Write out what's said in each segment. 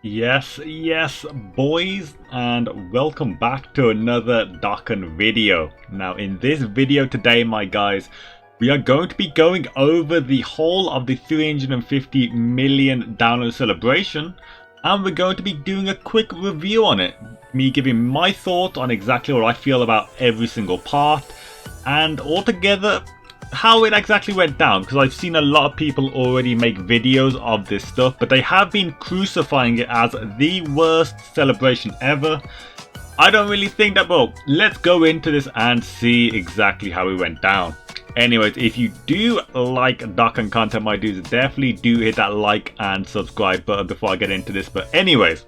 Yes, boys, and welcome back to another Dokkan video. Now, in this video today, my guys, we are going to be going over the whole of the 350 million download celebration, and we're going to be doing a quick review on it. Me giving my thoughts on exactly what I feel about every single part, and altogether how it exactly went down, because I've seen a lot of people already make videos of this stuff, but they have been crucifying it as the worst celebration ever. I don't really think that, but let's go into this and see exactly how it went down. Anyways, if you do like Dokkan content, my dudes, definitely do hit that like and subscribe button before I get into this. But anyways,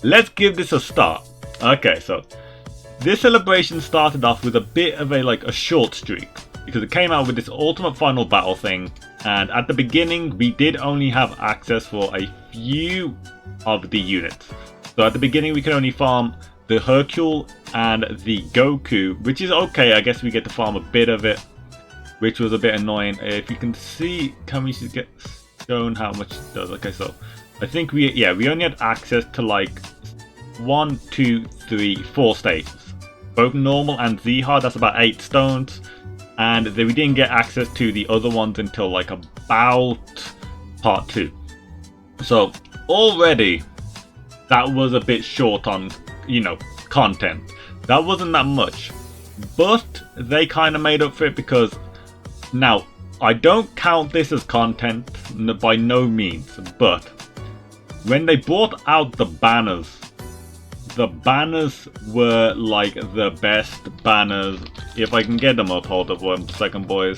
let's give this a start. Okay, so this celebration started off with a bit of a short streak, because it came out with this ultimate final battle thing, and at the beginning we did only have access for a few of the units. So at the beginning we could only farm the Hercule and the Goku, which is okay. I guess we get to farm a bit of it, which was a bit annoying. If you can see, can we just get shown how much it does? Okay, so I think we only had access to like 1, 2, 3, 4 stages, both normal and Z hard. That's about 8 stones. And then we didn't get access to the other ones until like about part 2. So already that was a bit short on, content. That wasn't that much. But they kind of made up for it, because now I don't count this as content by no means, but when they brought out the banners were like the best banners. If I can get them up, hold up 1 second, boys.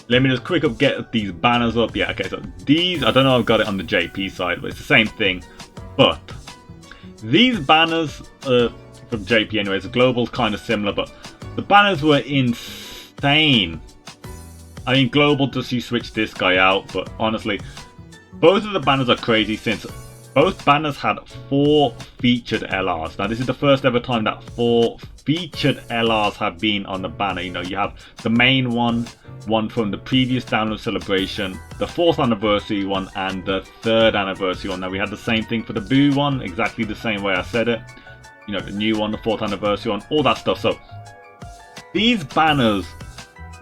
Let me just quick up get these banners up. Yeah, okay, so these, I don't know if I've got it on the JP side, but it's the same thing. But these banners from JP anyways, the global's kind of similar, but the banners were insane. I mean, global, just you switch this guy out, but honestly, both of the banners are crazy, since both banners had 4 featured LRs. Now this is the first ever time that 4 featured LRs have been on the banner. You have the main one from the previous download celebration, the 4th anniversary one, and the 3rd anniversary one. Now we had the same thing for the Boo one, exactly the same way I said it. The new one, the 4th anniversary one, all that stuff. So these banners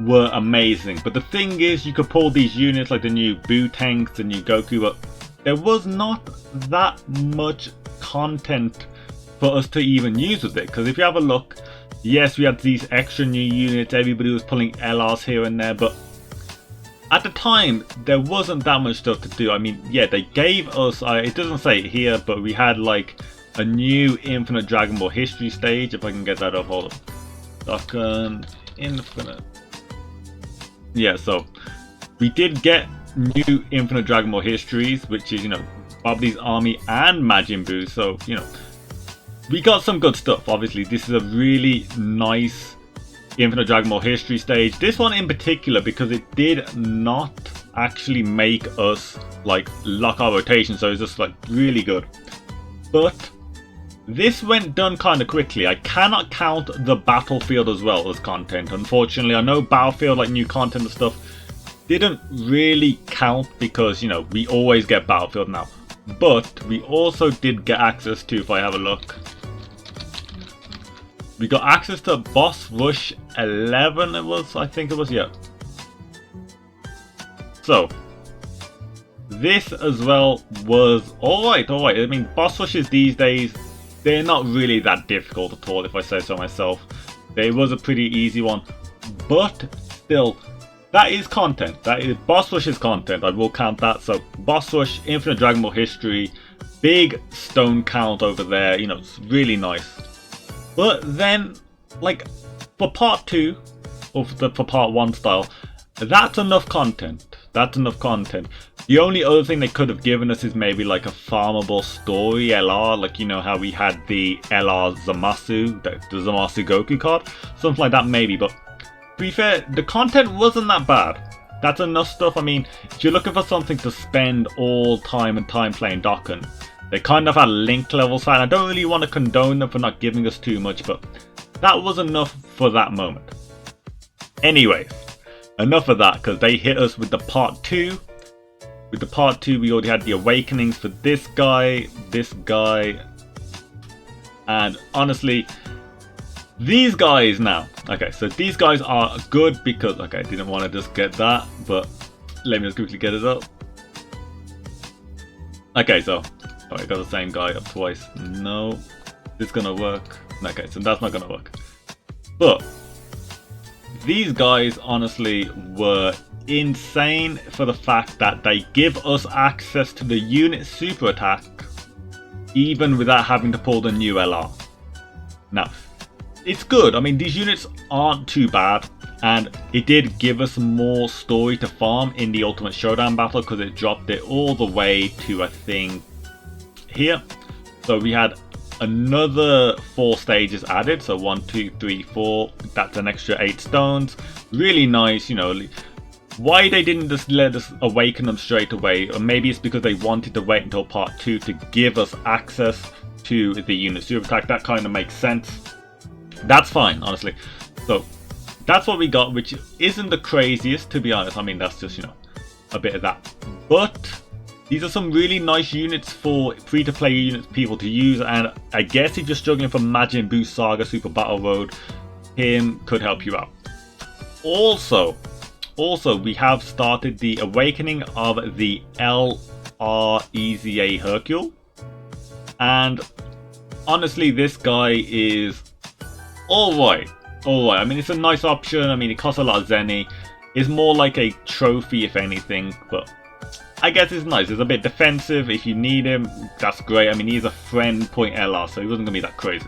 were amazing. But the thing is, you could pull these units like the new Boo tanks, the new Goku, but there was not that much content for us to even use with it. Because if you have a look, yes, we had these extra new units, everybody was pulling LRs here and there, but at the time there wasn't that much stuff to do. I mean, yeah, they gave us, it doesn't say it here, but we had like a new Infinite Dragon Ball history stage. If I can get that up, hold up. Dokkan Infinite. Yeah, so we did get new Infinite Dragon Ball histories, which is, Babdi's army and Majin Buu. So, we got some good stuff. Obviously, this is a really nice Infinite Dragon Ball history stage. This one in particular, because it did not actually make us like lock our rotation, so it's just like really good. But this went done kind of quickly. I cannot count the battlefield as well as content, unfortunately. I know battlefield, like new content and stuff, didn't really count, because we always get battlefield now. But we also did get access to, if I have a look, we got access to Boss Rush 11, I think it was, yeah. So this as well was alright. I mean, Boss Rushes these days, they're not really that difficult at all, if I say so myself. They was a pretty easy one, but still, that is content. That is Boss Rush's content. I will count that. So Boss Rush, Infinite Dragon Ball history, big stone count over there. It's really nice. But then, like for part 2, or for part 1 style, that's enough content. That's enough content. The only other thing they could have given us is maybe like a farmable story LR, like how we had the LR Zamasu, the Zamasu Goku card, something like that maybe. But to be fair, the content wasn't that bad. That's enough stuff. I mean, if you're looking for something to spend all time playing Dokkan, they kind of had Link level side. I don't really want to condone them for not giving us too much, but that was enough for that moment. Anyways, enough of that, because they hit us with the part 2, With the part 2, we already had the awakenings for this guy, and honestly, these guys now. Okay, so these guys are good because, okay, I didn't want to just get that, but let me just quickly get it up. Okay, so, oh, I got the same guy up twice. No, this is gonna work. Okay, so that's not gonna work. But these guys honestly were insane for the fact that they give us access to the unit super attack even without having to pull the new LR. Now, it's good. I mean, these units aren't too bad, and it did give us more story to farm in the Ultimate Showdown battle because it dropped it all the way to, I think, here. So we had another 4 stages added, so 1, 2, 3, 4. That's an extra 8 stones. Really nice, you know. Why they didn't just let us awaken them straight away, or maybe it's because they wanted to wait until part 2 to give us access to the unit super attack. That kind of makes sense. That's fine, honestly. So that's what we got, which isn't the craziest, to be honest. I mean, that's just, you know, a bit of that. But these are some really nice units for free-to-play units people to use, and I guess if you're struggling for Majin Buu Saga Super Battle Road, him could help you out. Also, we have started the awakening of the LREZA Hercule, and honestly, this guy is alright. I mean, it's a nice option. I mean, it costs a lot of Zenny. It's more like a trophy, if anything, but I guess it's nice. It's a bit defensive. If you need him, that's great. I mean, he's a friend point LR, so he wasn't going to be that crazy.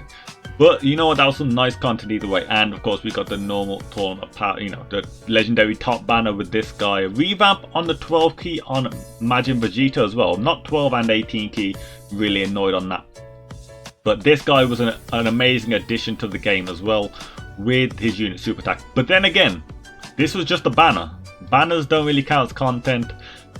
But you know what, that was some nice content either way. And of course, we got the normal tournament, you know, the legendary top banner with this guy. A revamp on the 12 key on Majin Vegeta as well. Not 12 and 18 key. Really annoyed on that. But this guy was an amazing addition to the game as well with his unit super attack. But then again, this was just a banner. Banners don't really count as content.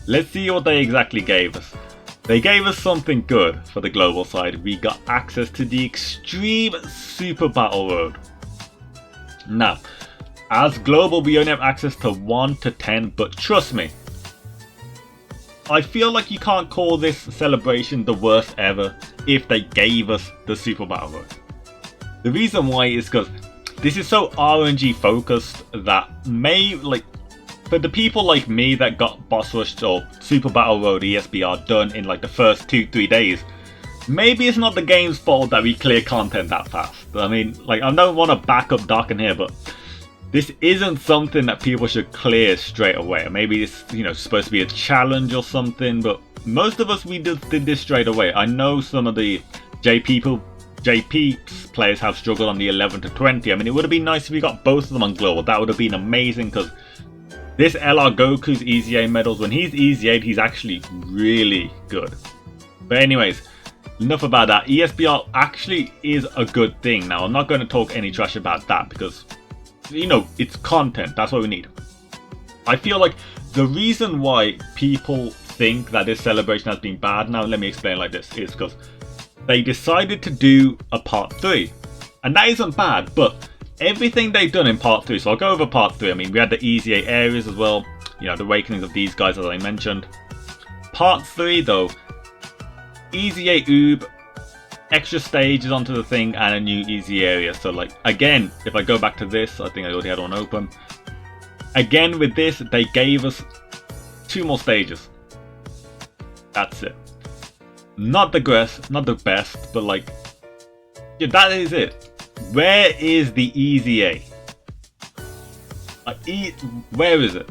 Let's see what they exactly gave us. They gave us something good for the global side. We got access to the Extreme Super Battle Road. Now, as global, we only have access to 1 to 10, but trust me, I feel like you can't call this celebration the worst ever if they gave us the Super Battle Road. The reason why is because this is so RNG focused that for the people like me that got Boss Rush or Super Battle Road ESBR done in like the first 2-3 days, maybe it's not the game's fault that we clear content that fast. I mean, like, I don't want to back up Dokkan here, but this isn't something that people should clear straight away. Maybe it's, you know, supposed to be a challenge or something, but most of us, we just did this straight away. I know some of the JP players have struggled on the 11 to 20. I mean, it would have been nice if we got both of them on global. That would have been amazing, because this LR Goku's Easy A medals, when he's Easy A, he's actually really good. But anyways, enough about that. ESBR actually is a good thing. Now, I'm not going to talk any trash about that because, you know, it's content. That's what we need. I feel like the reason why people think that this celebration has been bad, now let me explain like this, is because they decided to do a part 3. And that isn't bad, but everything they've done in part 3, so I'll go over part 3. I mean, we had the Easy A areas as well, you know, the awakenings of these guys as I mentioned. Part 3 though, Easy A Oob, extra stages onto the thing, and a new Easy area. So like, again, if I go back to this, I think I already had one open. Again with this, they gave us 2 more stages. That's it. Not the best, but like, yeah, that is it. Where is the Easy A? Where is it?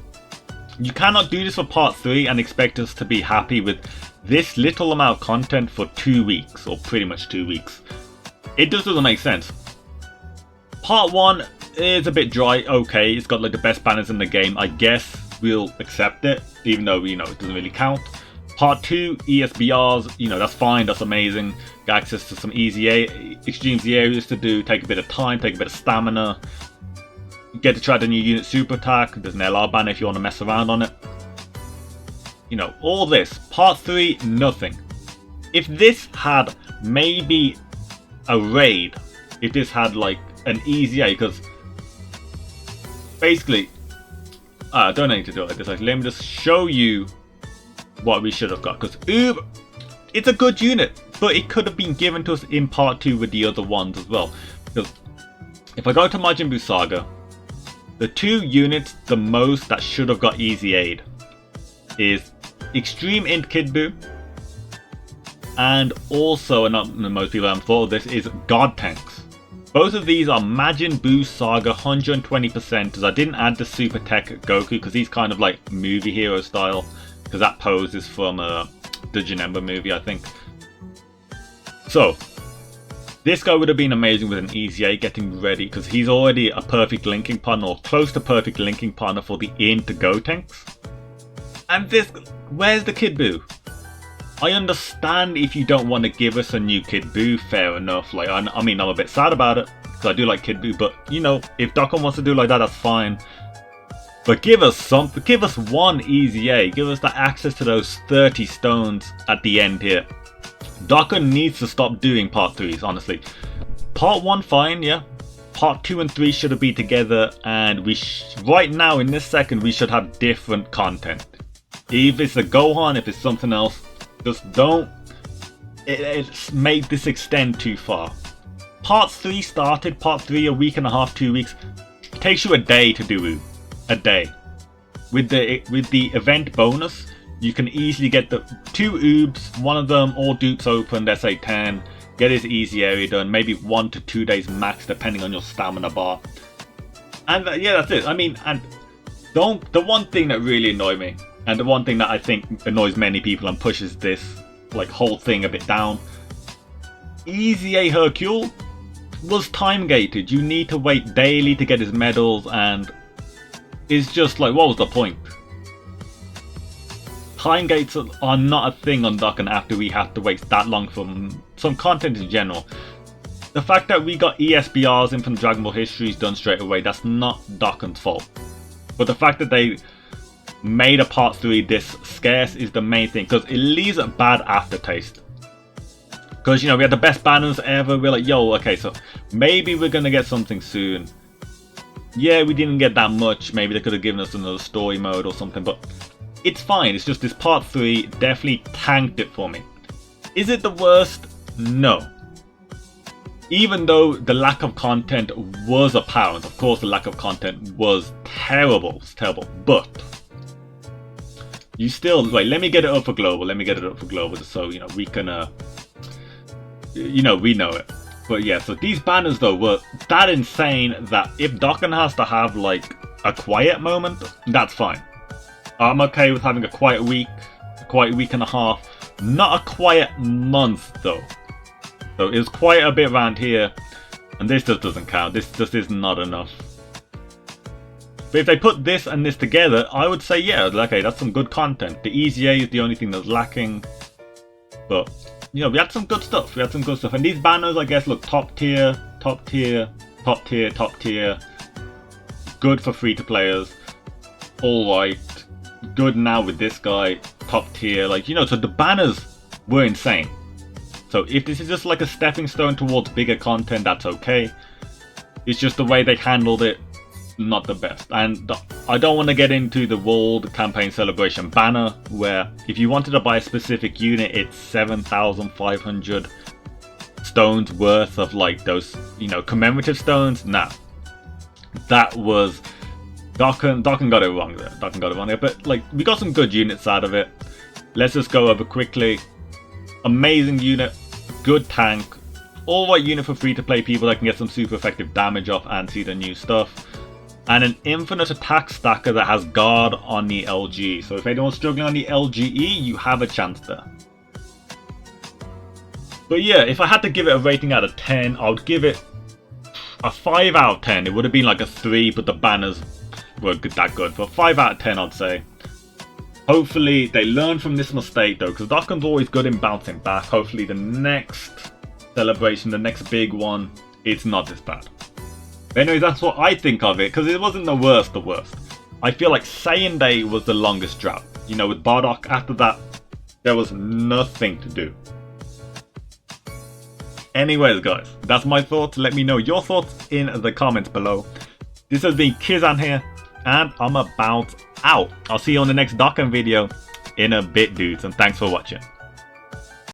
You cannot do this for part 3 and expect us to be happy with this little amount of content for 2 weeks, or pretty much 2 weeks. It just doesn't make sense. Part 1 is a bit dry. Okay, it's got like the best banners in the game. I guess we'll accept it, even though, you know, it doesn't really count. Part 2, ESBRs, you know, that's fine, that's amazing. Get access to some Extreme Z areas to do, take a bit of time, take a bit of stamina. Get to try the new unit super attack. There's an LR banner if you want to mess around on it. You know, all this. Part 3, nothing. If this had maybe a raid, if this had like an Easy A, because basically, I don't need to do it like this. Like, let me just show you what we should have got. Because Oob, it's a good unit, but it could have been given to us in part 2 with the other ones as well. Because if I go to Majin Buu Saga, the 2 units the most that should have got easy aid is Extreme Int Kid Buu, and also, and not most people haven't thought of this, is God Tanks. Both of these are Majin Buu Saga 120%, because I didn't add the Super Tech Goku because he's kind of like movie hero style, because that pose is from the Janemba movie, I think. So this guy would have been amazing with an easy A getting ready, because he's already a perfect linking partner, or close to perfect linking partner for the Int Go Tanks. And this, where's the Kid Buu? I understand if you don't want to give us a new Kid Buu, fair enough. Like, I mean, I'm a bit sad about it, because I do like Kid Buu, but you know, if Dokkan wants to do like that, that's fine. But give us something, give us one easy A, give us the access to those 30 stones at the end here. Dokkan needs to stop doing part 3s, honestly. Part 1 fine, yeah. Part 2 and 3 should have been together, and right now in this second we should have different content. If it's a Gohan, if it's something else, just don't make this extend too far. Part 3 started, part 3 a week and a half, 2 weeks. It takes you a day to do a day. With the event bonus, you can easily get the 2 oobs, one of them all dupes open, let's say 10, get his easy area done, maybe 1 to 2 days max depending on your stamina bar. And yeah, that's it. I mean, and the one thing that really annoyed me, and the one thing that I think annoys many people and pushes this like whole thing a bit down, Easy A Hercule was time gated. You need to wait daily to get his medals, and it's just like, what was the point? Time gates are not a thing on Dokkan after we have to wait that long for some content in general. The fact that we got ESBRs in from Dragon Ball Histories done straight away, that's not Dokkan's fault. But the fact that they made a part 3 this scarce is the main thing, because it leaves a bad aftertaste. Because, you know, we had the best banners ever, we're like, yo, okay, so maybe we're gonna get something soon. Yeah, we didn't get that much, maybe they could have given us another story mode or something, but it's fine. It's just this part 3 definitely tanked it for me. Is it the worst? No. Even though the lack of content was apparent, of course the lack of content was terrible, it's terrible, but you still, wait, let me get it up for global, just so, you know, we can, you know, we know it. But yeah, so these banners though were that insane that if Dokkan has to have like a quiet moment, that's fine. I'm okay with having a quiet week and a half, not a quiet month though. So it was quite a bit around here, and this just doesn't count. This just is not enough. But if they put this and this together, I would say, yeah, okay, that's some good content. The Easy A is the only thing that's lacking. But, you know, we had some good stuff. And these banners, I guess, look top tier, top tier, top tier, top tier. Good for free-to-players. Alright. Good now with this guy. Top tier. Like, you know, so the banners were insane. So if this is just like a stepping stone towards bigger content, that's okay. It's just the way they handled it, not the best. And I don't want to get into the World Campaign Celebration banner, where if you wanted to buy a specific unit, it's 7,500 stones worth of like those, you know, commemorative stones. Nah, that was Dokkan got it wrong there. Dokkan got it wrong there. But like, we got some good units out of it. Let's just go over quickly. Amazing unit, good tank, alright unit for free-to-play people that can get some super effective damage off and see the new stuff, and an infinite attack stacker that has guard on the LG. So if anyone's struggling on the LGE, you have a chance there. But yeah, if I had to give it a rating out of 10, I would give it a 5 out of 10. It would have been like a 3, but the banners were that good. But 5 out of 10, I'd say. Hopefully they learn from this mistake though, because Dokkan's always good in bouncing back. Hopefully the next celebration, the next big one, it's not this bad. But anyways, that's what I think of it, because it wasn't the worst. I feel like Saiyan Day was the longest drought. You know, with Bardock, after that, there was nothing to do. Anyways guys, that's my thoughts. Let me know your thoughts in the comments below. This has been Kizan here, and I'm about out. I'll see you on the next Dokkan video. in a bit, dudes, and thanks for watching.